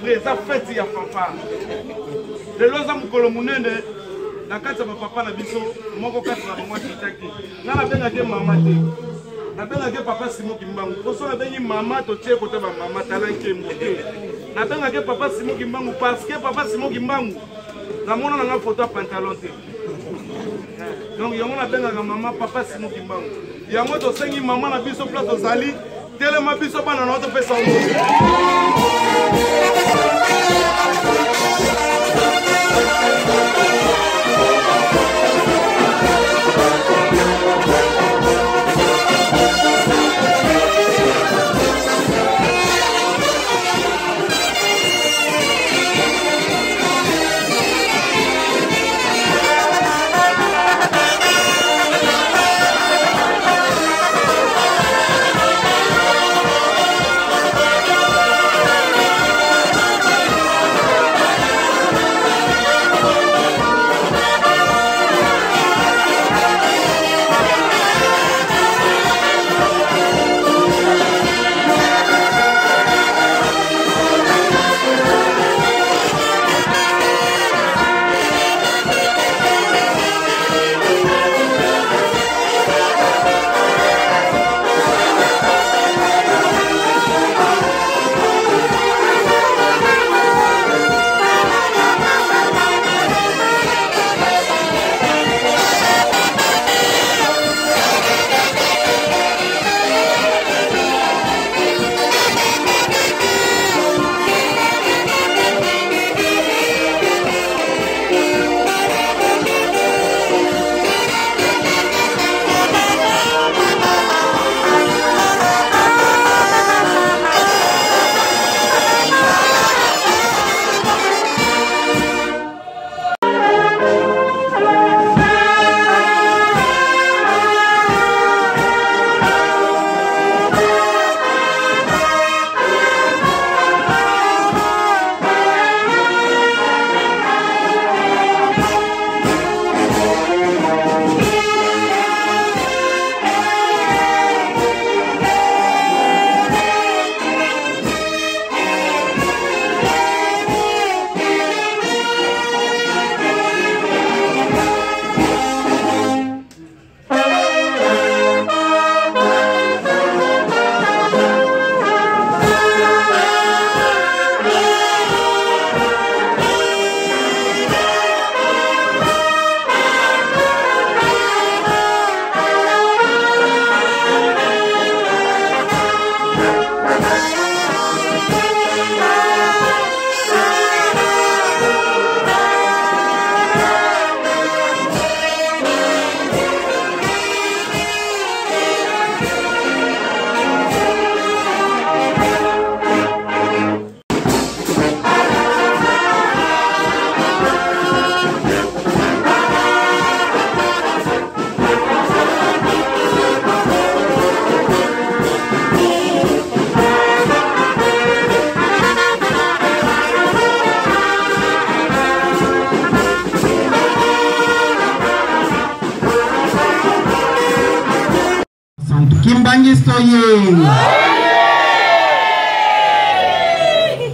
célébrer ça fête ya papa lelo za mukolo munene na kati ya papa na biso moko kati na mama kitaki na benga ke mama te na benga ke papa Simon Kimbangu poso na bengi mama to tie côté ba mama talanke moté na benga ke papa Simon Kimbangu parce que papa Simon Kimbangu na mona na photo pantalon te donc yango na benga mama papa Simon Kimbangu yango to sengi mama na biso place ozali telema biso bana na to pesa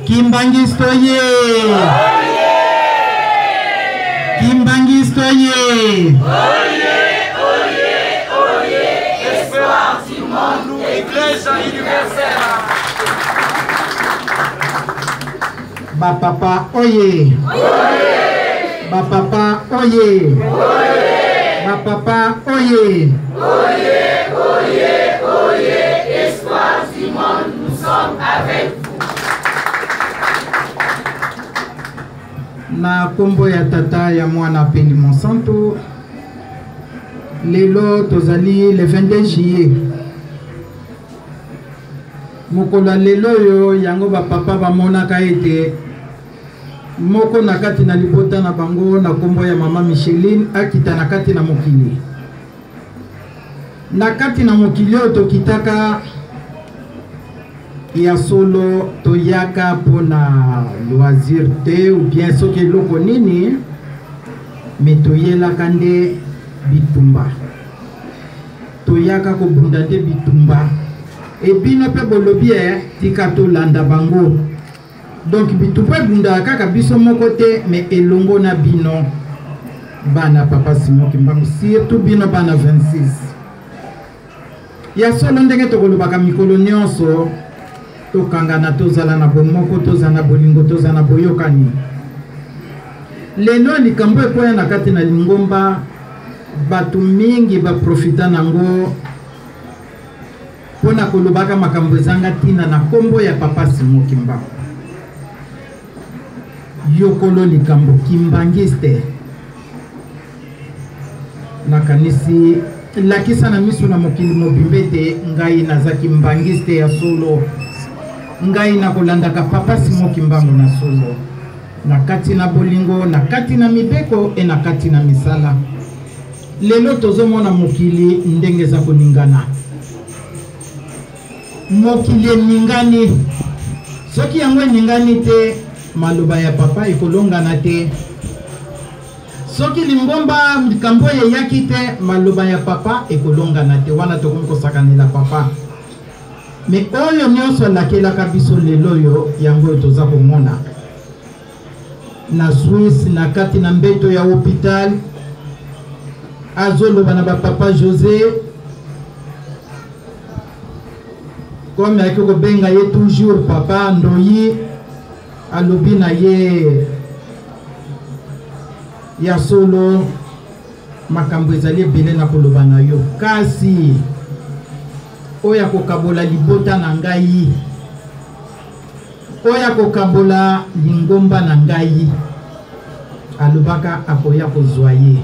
Kimbangi stoye. Kimbangi stoye. Oye, Espoir du monde, Igreja Universelle. Ba papa oye. Ba papa oye. Ba papa oye. Oye, Espoir du monde, nous sommes avec vous. Na kombo ya tata ya mwana peni monsanto lelo tozali le 22 juillet mokola lelo yo yango ba papa ba monaka ete moko na kati na libota na bango na kombo ya mama Micheline akita na kati na mokili tokitaka ya solo toyaka pona loisir te ou bien soki loko nini me toyelaka nde bitumba toyaka kobunda nde bitumba ebino pe bolobi tika tolanda bango donc bitupe bunda kaka biso moko te mais elongo na bino bana papa Simon Kimbangu surtout bino bana 26 ya solo ndenge tokolobaka mikolo nyonso tokangana tozala na bomoko tozala na bolingo tozala na boyokani lelo likambo ekoya na kati na lingomba batu mingi baprofita nango pona kolobaka makambo ezanga tina na kombo ya papa Simon Kimbangu yokolo likambo kimbangiste nakanisi lakisa na miso na mokili mobimbete ngai nazaki mbangiste ya solo ngai nakolandaka papa Simon Kimbangu na solo na kati na bolingo na kati na mibeko e na kati na misala lelo tozomona mokili ndenge za koningana mokili ningani soki yango ningani te maloba ya papa ekolongana te soki lingomba likambo yaki te maloba ya papa ekolongana te wana tokomi kosakanela papa mais oyo nyonso lakelaka biso lelo yo yango toza komona na Suisse na kati na mbeto ya hôpital azoloba na papa José comme akiko benga ye toujours papa Ndoyi alobi na ye ya solo makambo ezali ebele na koloba na yo kasi oya kokabola libota na ngai oya kokabola lingomba na ngai alobaka akoya kozwa ye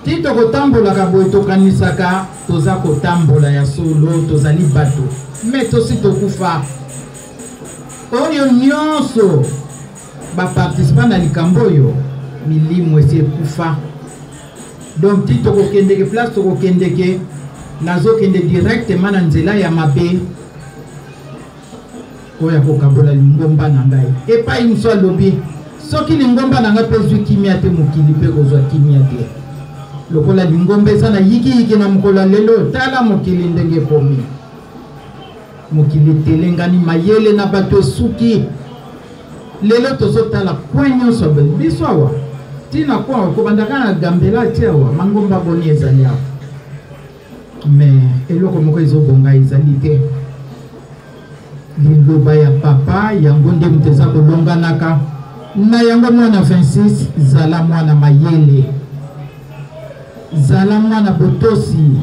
ti tokotambolaka boye tokanisaka toza kotambola ya solo tozali bato me tosi tokufa oyo nyonso baparticipa na likambo oyo milimo esi ekufa donc ti tokokendeke place tokokendeke nazokende directement na nzela ya mabe oya kokabola lingomba na ngai epai mosu alobi soki lingomba na ngai mpe zwi kimia te mokili mpe kozwa kimia te lokola lingomba eza na yikiyiki na mokolo lelo tala mokili ndenge ekomi mokili telengani mayele na bato esuki lelo tozotala kwe nyonso biso awa tina kwa kobandaka na gambela ti awa mangomba boni ezali awa mais eloko moko ezobonga ezali te liloba ya papa yango nde moto eza kolonganaka na yango mwana 26 zala mwana mayele zala mwana botosi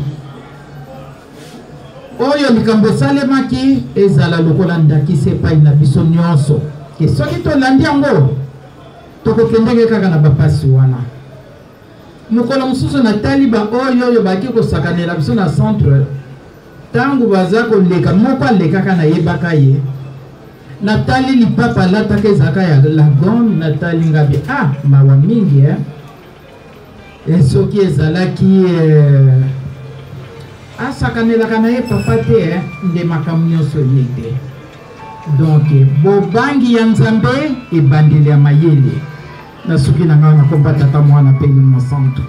oyo likambo esalemaki ezala lokola ndakisi epai na biso nyonso ke soki tolandi yango tokokendeke kaka na bapasi wana mokolo mosusu natali oyo baki kosakanela biso na centre ntango baza koleka moko alekaka nayebaka ye natali lipapa alataka ezalaka ya lagon natali ngabi mawa mingi soki ezalaki asakanelaka na ye papa te nde makambo nyonso ye te donc bobangi ya nzambe ebandeli ya mayele na suki na ngai nakomba tata mwana mpe limo santo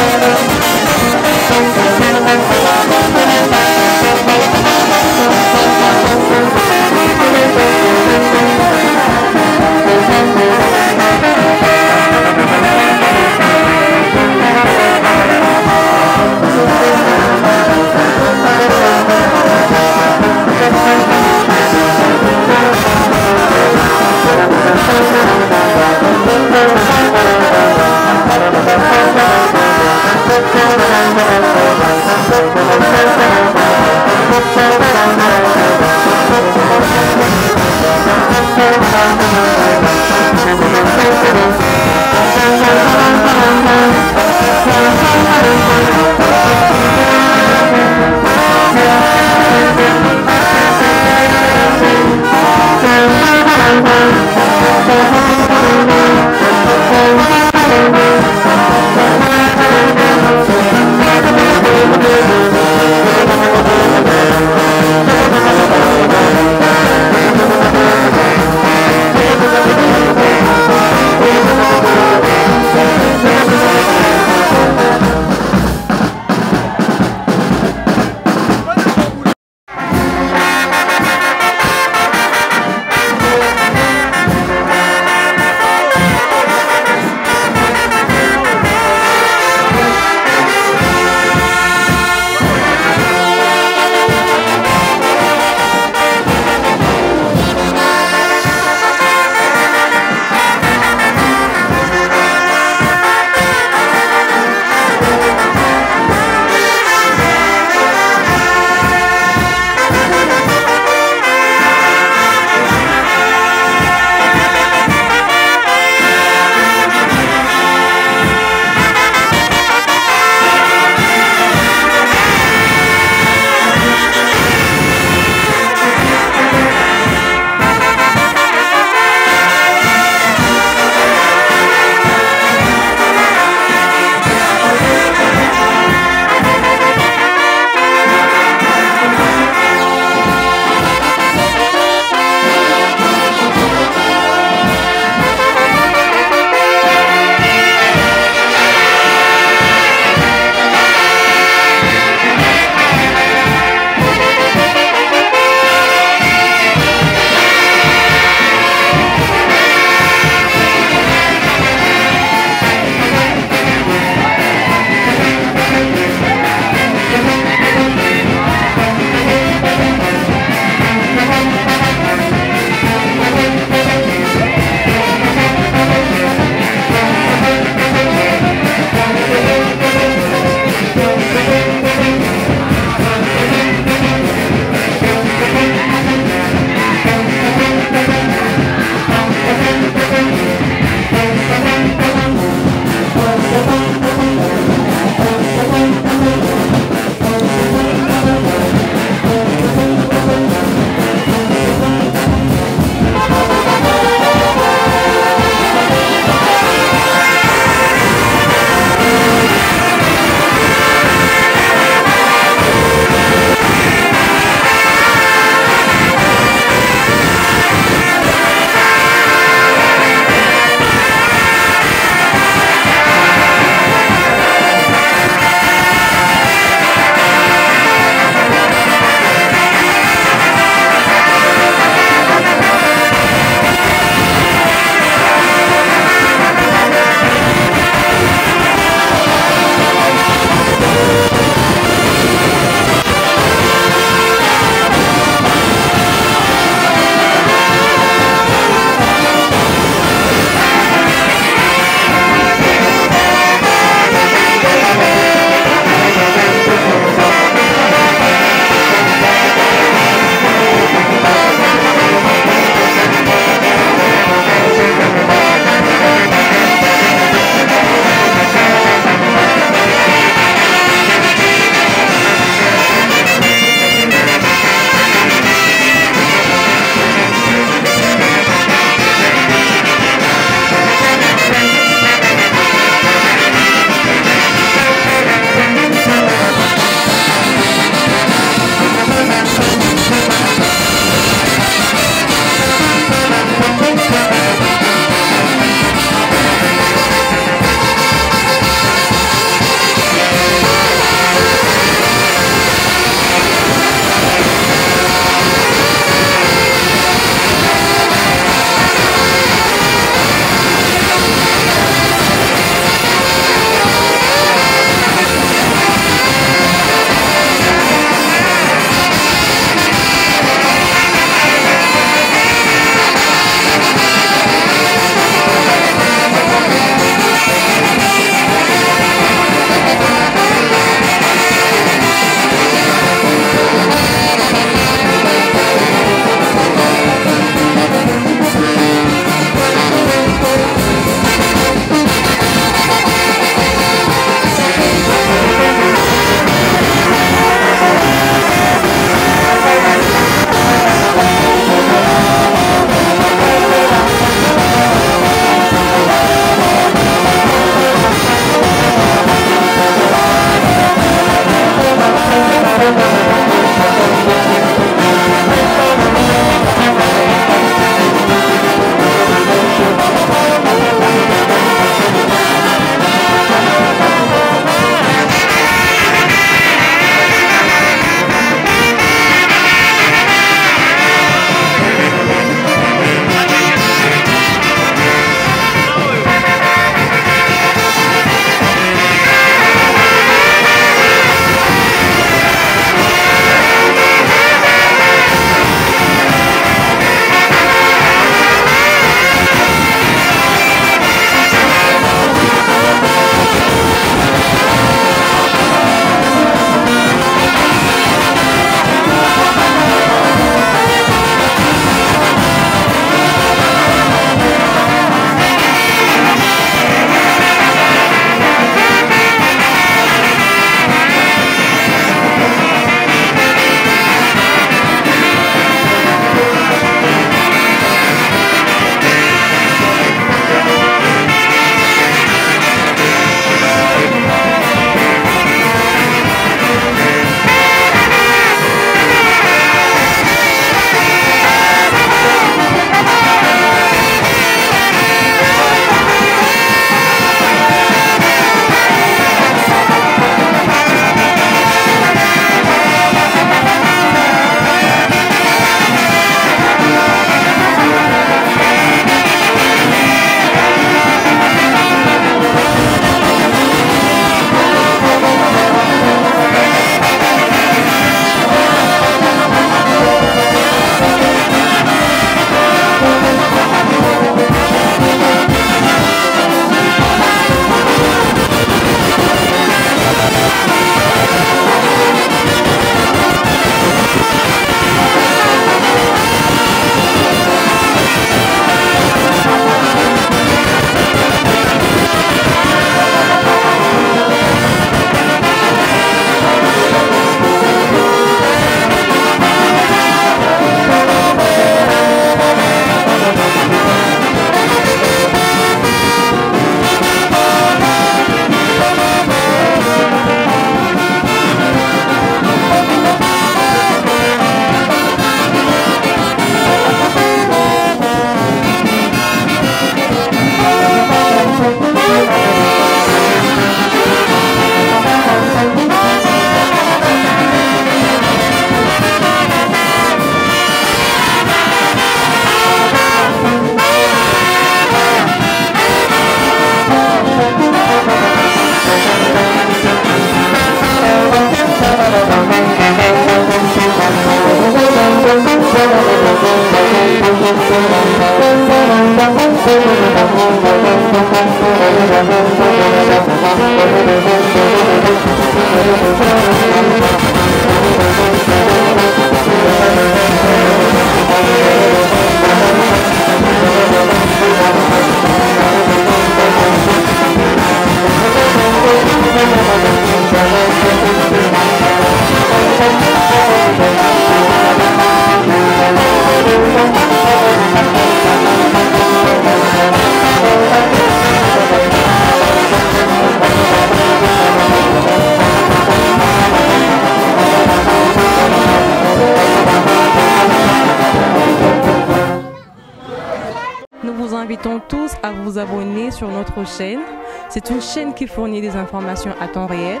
Nous vous invitons tous à vous abonner sur notre chaîne. C'est une chaîne qui fournit des informations à temps réel